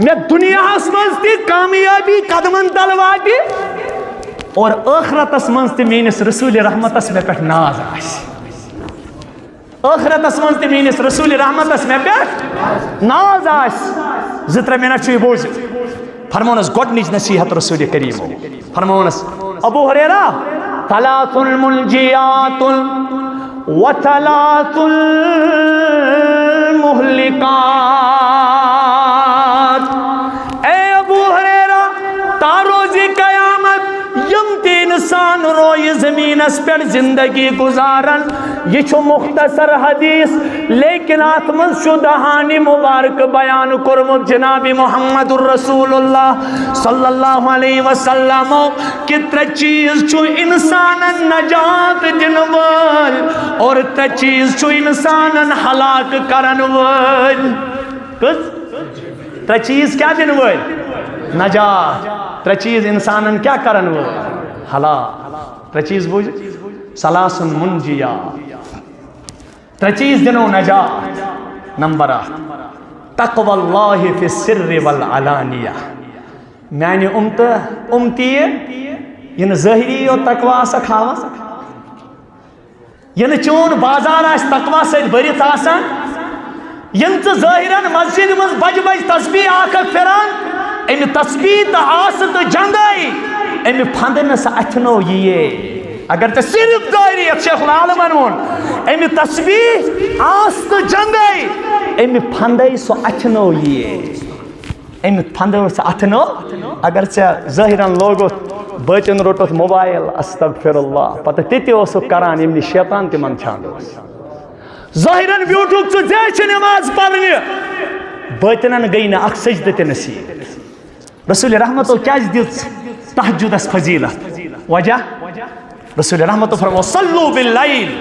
Speaker 1: میں دنیا اسمنز تی کامیابی قدمن تل واٹی اور آخرت اسمنز تی مینس رسول رحمت اس میں پہ ناز آس آخرت اسمنز تی مینس رسول رحمت اس میں پہ ناز آس زتر منٹ چھوئی بوز فرمونس گوڈنچ نصیحت رسول کریم فرمونس ابو ہریرہ ثلاث المنجیات وثلاث المہلکات اے ابو ہریرہ تاروزی قیامت یم تی انسان روی زمین اس پر زندگی گزارن یہ چھو مختصر حدیث لیکن آتمن شو دہانی مبارک بیان کرمت جناب محمد الرسول اللہ صلی اللہ علیہ وسلم کتر چیز چھو انسان نجات دنوال اور تر چیز چھو انسان ہلاک کرنوال کس تر چیز کیا دنوال نجات تر چیز انسان کیا کرنوال ہلاک تر چیز بوجھ ثلاث منجیہ تر چیز دنو نجات نمبر تقوی اللہ فی السر والعلانیہ میانی امتی ین ظاہری اور تقوی سکھاوا ین چون بازار آس تقوی سے بریت آسان ین تو ظاہران مسجد مز بج بج تسبیح آکھ پھران امی تسبیح تا آس تو جنگائی امی پھندن سا اتنو یہ اگر تو صرف ظاہری شیخ العالم انون امی تسبیح آس تو جنگائی امی پھندائی سو اتنو یہ امی پھندائی سو اتنو اگر سے ظاہران لوگو بچن روٹت موبائل استغفر اللہ پتہ تیتی اوسو کران امنی شیطان تی من چھاندو ظاہران بیوٹوک تو زیچ نماز پڑھنی بچنن گئی نا اک سجدہ تی نصیب رسول رحمت کیا دیت تحجد اس فضیلت وجہ رسول رحمت فرمو صلو باللیل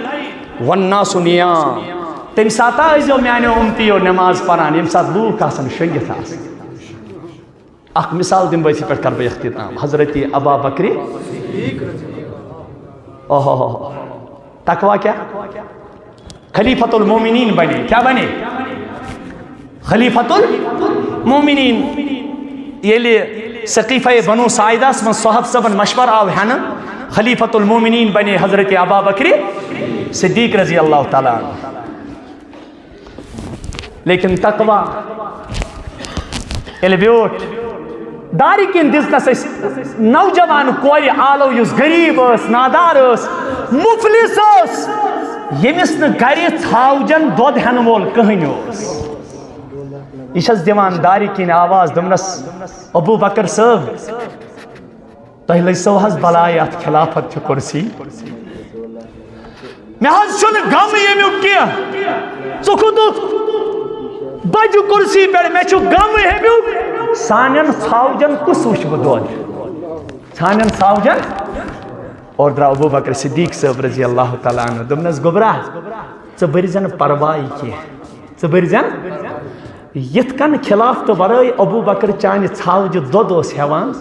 Speaker 1: والناس نیام تم ساتا ازیو میانی امتیو نماز پران یم سات لوک آسن شنگت آسن اخ مثال دن بیسی پر کربی اختتام حضرت ابا بکری تقوی کیا خلیفت المومنین بنی کیا بنی خلیفت المومنین یہ لئے سقیفہ بنو سائدہ من صحب سبن مشور آو ہے خلیفت المومنین بنی حضرت ابا بکری صدیق رضی اللہ تعالیٰ عنہ لیکن تقوی البیوٹ داری کن دزنس نوجوان کوری آلو یس غریب اس نادار اس مفلس اس یمس ن گری ژھاوجن دود ہن وول کہنی اس یہ چھس دیوان داری کن آواز دمنس ابو بکر صاحب تہ لسو حس بلائے ات خلافت چھ کرسی میں حس چھن غم یمیک کینٛہہ ژٕ کھوٚتُکھ بجہ کرسی پہ میں چھو غم ہیٚمیُک سانین ژھاوجن کس وچھ بہ دود سانین ژھاوجن اور درا ابو بکر صدیق صاحب رضی اللہ تعالیٰ عنہ دمنس گوبرا ژٕ بٔرزن پرواے کینٛہہ ژٕ بٔرزن یتھ کن خلافت ورٲے ابو بکر چانہ ژھاوجہ دود اوس ہیوان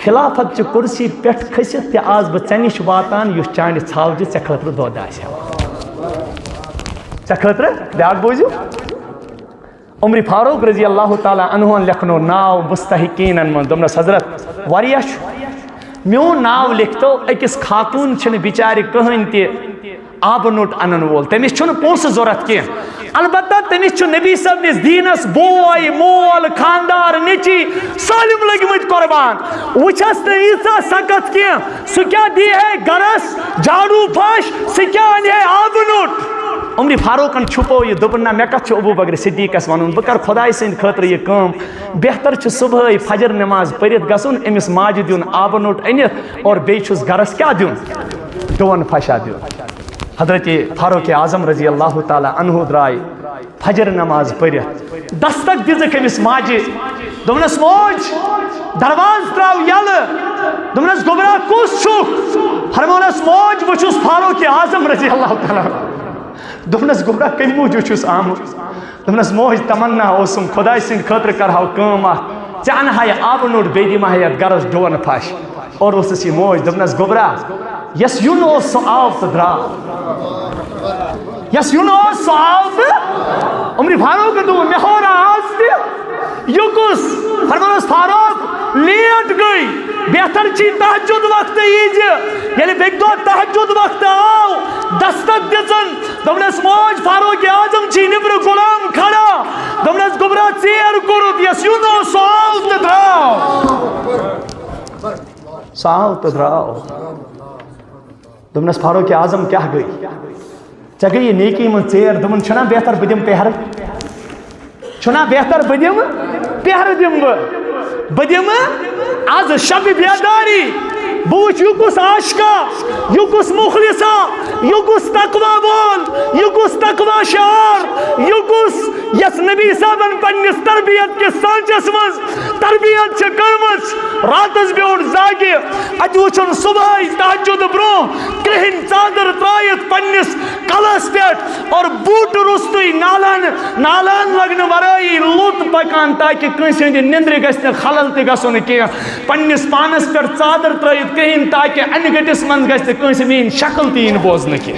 Speaker 1: خلافت چہ کرسی پٮ۪ٹھ کھٔسِتھ تہِ آز بہٕ ژےٚ نِش واتان یُس چانہ ژھاوجہ ژےٚ خٲطرٕ دود آسہِ ہیوان ژےٚ خٲطرٕ بیٛاکھ بوٗزِو عمر فاروق رضی اللہ تعالیٰ عنہ لکھنو ناو مستحقینن من دمنس حضرت واریاہ میون ناو لکھتو اکس خاتون چھن بیچارِ کہن تہ آب نوٹ انن وول تمس چھن پونس ضرورت کی البتہ تمس چھ نبی صاحب نس دینس بوے مول خاندار نیچی سالم لگمت قربان وچھس نہ ایسا سکت کی سہ کیا دی ہے گرس جھاڑو پھش سہ کیا ان ہے آب نوٹ عمر فاروقن چھپو یہ دپن نہ مے کتھ ابو بکر صدیقس ونن بہ کر خدائے سند خاطر یہ کام بہتر چھ صبح فجر نماز پرت گژھن امس ماجہ دیون آب نوٹ انت اور بیٚیہِ چھُس گرس کیا دیون ڈون پھشا دیون حضرت فاروق اعظم رضی اللہ تعالیٰ عنہ درائے فجر نماز پرت دستک دزک امس ماجہ دپنس موج درواز تراو یلہ دپنس گوبرا کس چھُکھ فرمونس موج بہ چھُس فاروق اعظم رضی اللہ تعالیٰ دپنس گوبرا کمہ موجوب چھُس آمت دپنس موج تمنا اوسم خدائے سند خاطر کرہو کٲم اکھ ژےٚ انہا یہ آبہٕ نوٹ بیٚیہِ دِمہا یتھ گرس ڈون پھش اور اس یہ موج دپنس گوبرا یس یون اوس سو آو تو دراو یس یون اوس سو آو تو عمر فاروق دو مے ہو آز تہ یکس فرمانس فاروق لیٹ گئی بہتر چی تہجد وقت ایج یعنی بیک دو تہجد وقت آو دستک دزن دپنس موج فاروق اعظم چی نبر غلام کھڑا دپنس گوبرا ژیر کورت یس یون اوس سو آو تو دراو ساو تو دراو دپنس فاروق اعظم کیا گئی ژے گئی نیکی من ژیر دپن چھنا بہتر بہ دم پہر چھنا بہتر بہ دم پہر دم بہ دم آز شب بیداری بہ وچھ یکس عاشقا یکس مخلصا یکس تقوی بول یکس تقوی شعار یکس یس نبی صاحبن پننس تربیت کے سانچس مز تربیت چھ کرمس راتس بیوٹ زاگہ ات وچھن صبح تہجد برو کرہن چادر ترائیت پننس کلس پہ اور بوٹ رستوی نالان لگن ورائی لوت پکان تاکہ کنس ہند نندر گھس خلل تہ گھسن کی پننس پانس پہ چادر ترائیت کرہن تاکہ ان گٹس من گھس کنس مین شکل تین بوزن کی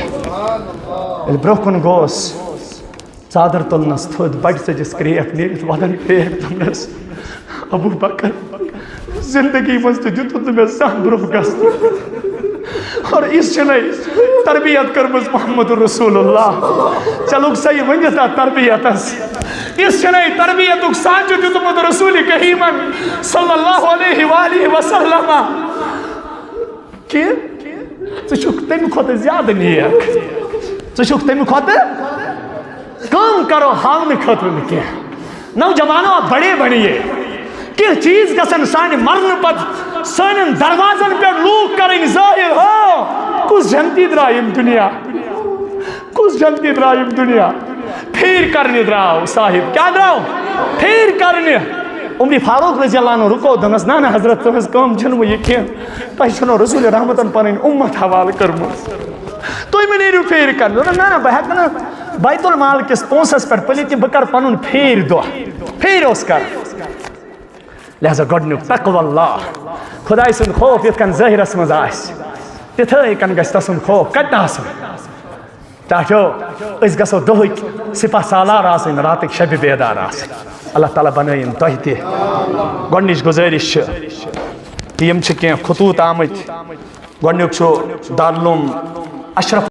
Speaker 1: برو کن گوس چادر تلنس تھود بڑ سجس کریک نیرت ودن پیٹ دمنس ابو بکر زندگی مز تو دیتت میں زان برو گس اور اس چنے تربیت کرمز محمد رسول اللہ چلوک صحیح ونجتا تربیت اس چنے تربیت سانچ دیتمت رسول کریم صلی اللہ علیہ وآلہ وسلم کہ ژٕ تمہ کھۄتہٕ زیادٕ نیک ژٕ تمہ کھۄتہٕ کام کرو ہاؤنہ خاطر نہ کینٛہہ نوجوانوں بڑے بنیے کہ چیز گژھن سانہِ مرن پتہٕ سانٮ۪ن دروازن پہ لوٗکھ کرٕنۍ ظٲہر ہو کُس جنتی درٛاو ییٚمہِ دُنیا کُس جنتی درٛاو ییٚمہِ دُنیا پھیٖر کرنہِ درٛاو صاحب کیٛاہ درٛاو پھیٖر کرنہِ عمر فاروق رضی اللہ عنہ رکو دمس نا حضرت تہذ کم چھنو یہ کھین تہ چھنو رسول رحمتن پنن امت حوالہ کرمز تُہۍ مہ نیرِو پھیٖر کرنہِ نا بہ ہیٚکہٕ نہٕ بیت المال کس پونسس پہ پٔلِتھ بہ کر پنن پھیٖر دۄہ پھیٖر اوس کر لہذا گۄڈنیُک تقوى اللہ خداے سُنٛد خوف یِتھ کٔنۍ ظٲہرس منٛز آسہِ تِتھے کٔنۍ گژھِ تسُنٛد خوف کتہِ آسُن تاکہ أسۍ گژھو دۄہٕکۍ سپاہ سالار آسٕنۍ راتٕکۍ شبِ بیدار آسٕنۍ اللہ تعالیٰ بنٲیِن تۄہہِ تہِ گۄڈنِچ گُزٲرِش چھِ یِم چھِ کینٛہہ خطوٗط آمٕتۍ گۄڈنیُک چھُ دارالعلوم اشرف